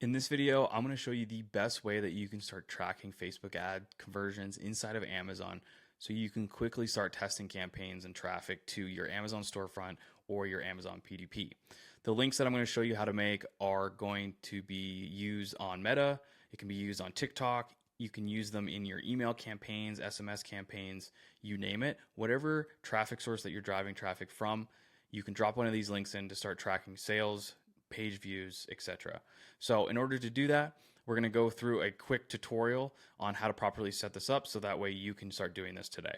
In this video, I'm going to show you the best way that you can start tracking Facebook ad conversions inside of Amazon so you can quickly start testing campaigns and traffic to your Amazon storefront or your Amazon PDP. The links that I'm going to show you how to make are going to be used on Meta. It can be used on TikTok. You can use them in your email campaigns, SMS campaigns, you name it. Whatever traffic source that you're driving traffic from, you can drop one of these links in to start tracking sales, page views, etc. So in order to do that, we're going to go through a quick tutorial on how to properly set this up so that way you can start doing this today.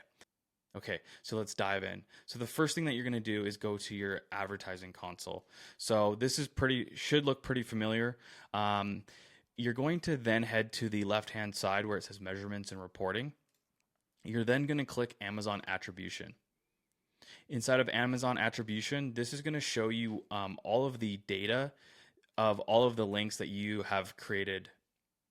Okay, so let's dive in. So the first thing that you're going to do is go to your advertising console. So this is should look pretty familiar. You're going to then head to the left-hand side where it says measurements and reporting. You're then going to click Amazon Attribution. Inside of Amazon Attribution, this is going to show you all of the data of all of the links that you have created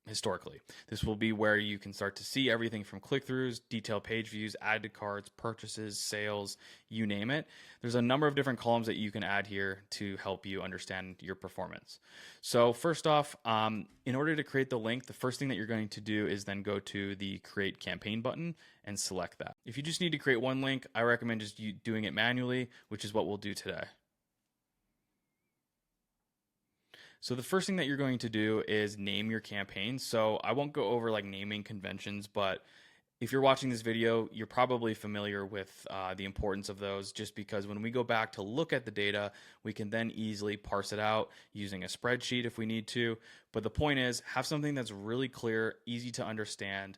historically. This will be where you can start to see everything from click-throughs, detailed page views, add to carts, purchases, sales, you name it. There's a number of different columns that you can add here to help you understand your performance. So first off, in order to create the link, the first thing that you're going to do is then go to the Create Campaign button and select that. If you just need to create one link, I recommend just doing it manually, which is what we'll do today. So the first thing that you're going to do is name your campaign. So I won't go over like naming conventions, but if you're watching this video, you're probably familiar with the importance of those, just because when we go back to look at the data, we can then easily parse it out using a spreadsheet if we need to. But the point is, have something that's really clear, easy to understand,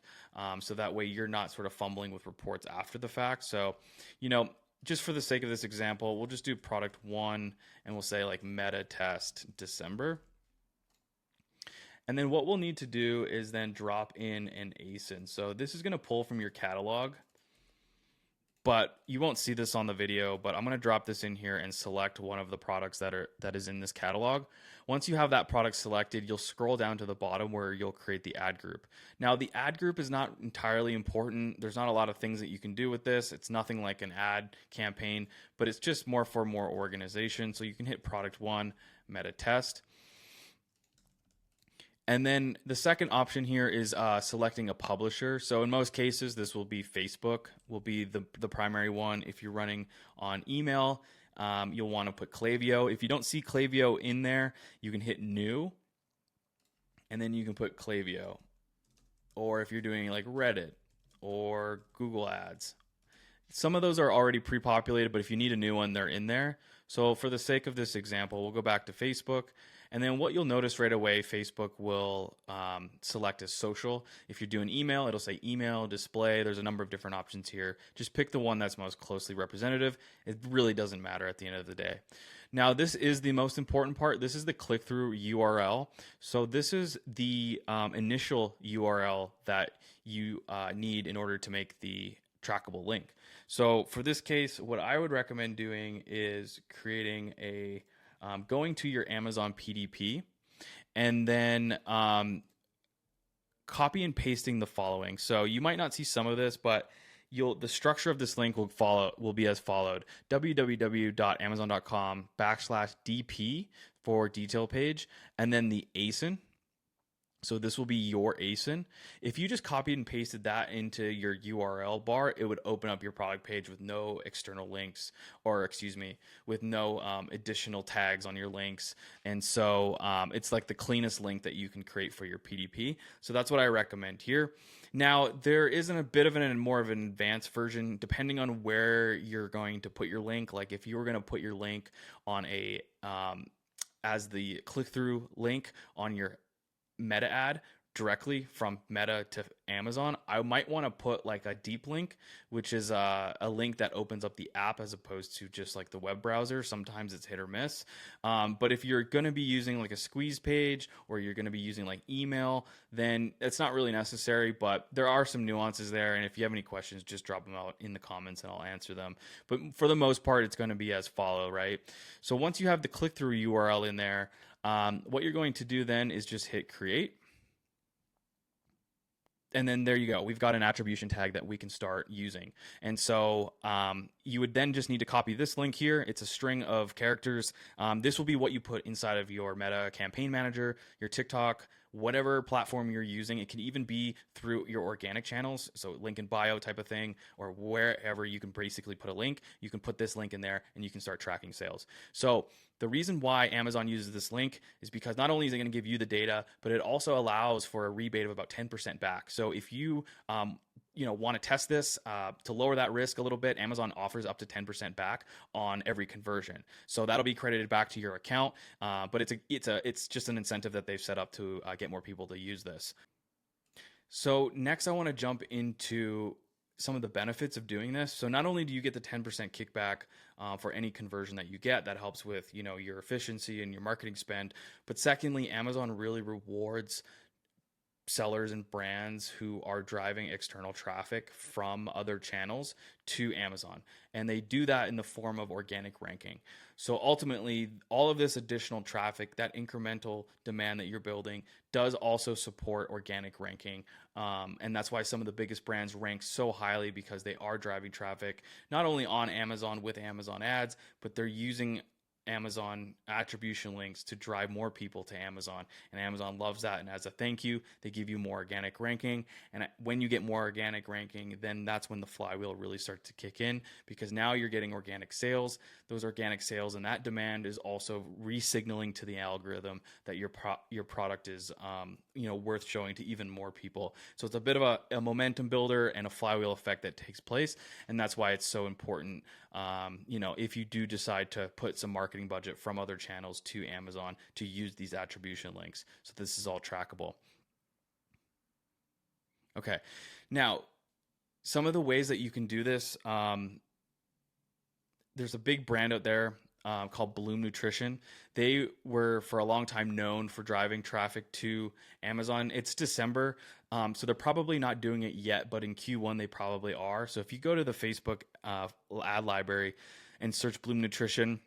so that way you're not sort of fumbling with reports after the fact. So, just for the sake of this example, we'll just do product 1 and we'll say like meta test December. And then what we'll need to do is then drop in an ASIN. So this is going to pull from your catalog, but you won't see this on the video, but I'm going to drop this in here and select one of the products that is in this catalog. Once you have that product selected, you'll scroll down to the bottom where you'll create the ad group. Now, the ad group is not entirely important. There's not a lot of things that you can do with this. It's nothing like an ad campaign, but it's just more for more organization. So you can hit product 1, meta test. And then the second option here is selecting a publisher. So in most cases, this will be Facebook, will be the primary one. If you're running on email, you'll want to put Klaviyo. If you don't see Klaviyo in there, you can hit new, and then you can put Klaviyo. Or if you're doing like Reddit or Google Ads, some of those are already pre-populated, but if you need a new one, they're in there. So for the sake of this example, we'll go back to Facebook. And then what you'll notice right away, Facebook will select as social. If you're doing email, it'll say email, display. There's a number of different options here. Just pick the one that's most closely representative. It really doesn't matter at the end of the day. Now, this is the most important part. This is the click-through URL. So this is the initial URL that you need in order to make the trackable link. So for this case, what I would recommend doing is creating going to your Amazon PDP and then copy and pasting the following. So you might not see some of this, but the structure of this link will be as followed: www.amazon.com/DP for detail page, and then the ASIN. So this will be your ASIN. If you just copied and pasted that into your URL bar, it would open up your product page with no external links, or with no additional tags on your links. And so it's like the cleanest link that you can create for your PDP. So that's what I recommend here. Now, there isn't a bit of more of an advanced version depending on where you're going to put your link. Like if you were going to put your link on as the click-through link on your Meta ad directly from Meta to Amazon, I might want to put like a deep link, which is a link that opens up the app as opposed to just like the web browser. Sometimes it's hit or miss. But if you're going to be using like a squeeze page, or you're going to be using like email, then it's not really necessary, but there are some nuances there. And if you have any questions, just drop them out in the comments and I'll answer them. But for the most part, it's going to be as follow, right? So once you have the click-through URL in there, what you're going to do then is just hit create. and then there you go. We've got an attribution tag that we can start using. And so you would then just need to copy this link here. It's a string of characters. This will be what you put inside of your Meta Campaign Manager, your TikTok, whatever platform you're using. It can even be through your organic channels, so link in bio type of thing, or wherever you can basically put a link. You can put this link in there and you can start tracking sales. So the reason why Amazon uses this link is because not only is it going to give you the data, but it also allows for a rebate of about 10% back. So if you want to test this to lower that risk a little bit, Amazon offers up to 10% back on every conversion. So that'll be credited back to your account, but it's just an incentive that they've set up to get more people to use this. So next, I want to jump into some of the benefits of doing this. So not only do you get the 10% kickback for any conversion that you get, that helps with your efficiency and your marketing spend, but secondly, Amazon really rewards sellers and brands who are driving external traffic from other channels to Amazon. And they do that in the form of organic ranking. So ultimately, all of this additional traffic, that incremental demand that you're building, does also support organic ranking. And that's why some of the biggest brands rank so highly, because they are driving traffic not only on Amazon with Amazon ads, but they're using Amazon attribution links to drive more people to Amazon, and Amazon loves that. And as a thank you, they give you more organic ranking. And when you get more organic ranking, then that's when the flywheel really starts to kick in, because now you're getting organic sales. Those organic sales and that demand is also re-signaling to the algorithm that your product is worth showing to even more people. So it's a bit of a momentum builder and a flywheel effect that takes place, and that's why it's so important. If you do decide to put some marketing budget from other channels to Amazon, to use these attribution links. So this is all trackable. Okay. Now, some of the ways that you can do this, there's a big brand out there called Bloom Nutrition. They were for a long time known for driving traffic to Amazon. It's December, so they're probably not doing it yet, but in Q1 they probably are. So if you go to the Facebook ad library and search Bloom Nutrition,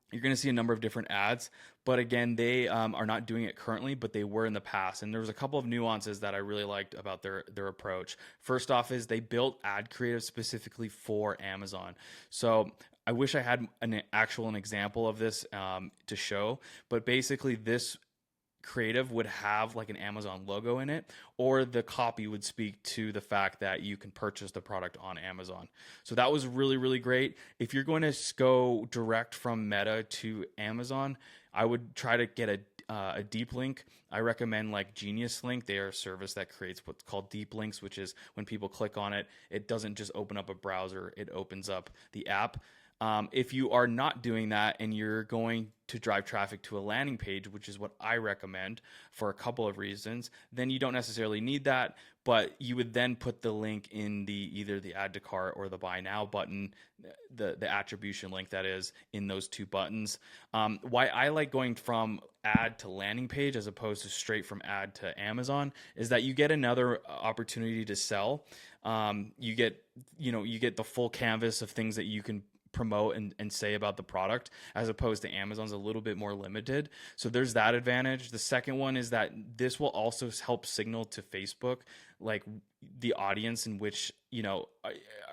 you're going to see a number of different ads. But again, they are not doing it currently, but they were in the past. And there was a couple of nuances that I really liked about their approach. First off is they built ad creative specifically for Amazon. So I wish I had an example of this to show, but basically this creative would have like an Amazon logo in it, or the copy would speak to the fact that you can purchase the product on Amazon. So that was really, really great. If you're going to go direct from Meta to Amazon, I would try to get a deep link. I recommend like Genius Link. They are a service that creates what's called deep links, which is when people click on it, it doesn't just open up a browser, it opens up the app. If you are not doing that and you're going to drive traffic to a landing page, which is what I recommend for a couple of reasons, then you don't necessarily need that, but you would then put the link in either the add to cart or the buy now button, the attribution link that is in those two buttons. Why I like going from ad to landing page as opposed to straight from ad to Amazon is that you get another opportunity to sell. You get the full canvas of things that you can promote and say about the product, as opposed to Amazon's a little bit more limited. So there's that advantage. The second one is that this will also help signal to Facebook like the audience in which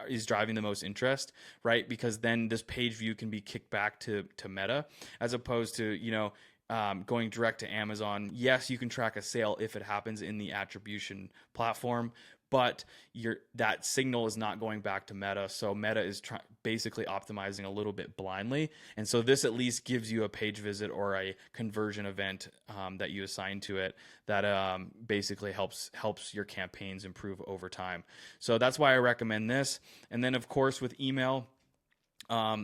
is driving the most interest, right? Because then this page view can be kicked back to Meta, as opposed to going direct to Amazon. Yes, you can track a sale if it happens in the attribution platform, but that signal is not going back to Meta. So Meta is basically optimizing a little bit blindly. And so this at least gives you a page visit or a conversion event that you assign to it that basically helps your campaigns improve over time. So that's why I recommend this. And then of course with email,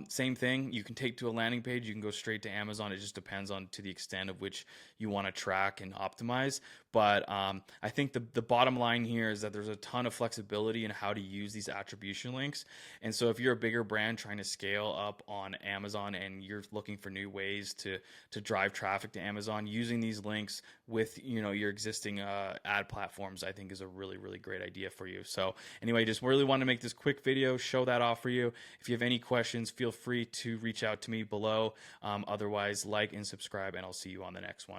same thing. You can take to a landing page. You can go straight to Amazon. It just depends on to the extent of which you want to track and optimize. But I think the bottom line here is that there's a ton of flexibility in how to use these attribution links. And so if you're a bigger brand trying to scale up on Amazon and you're looking for new ways to drive traffic to Amazon, using these links with your existing ad platforms, I think is a really, really great idea for you. So anyway, just really want to make this quick video, show that off for you. If you have any questions, feel free to reach out to me below. Otherwise, like and subscribe, and I'll see you on the next one.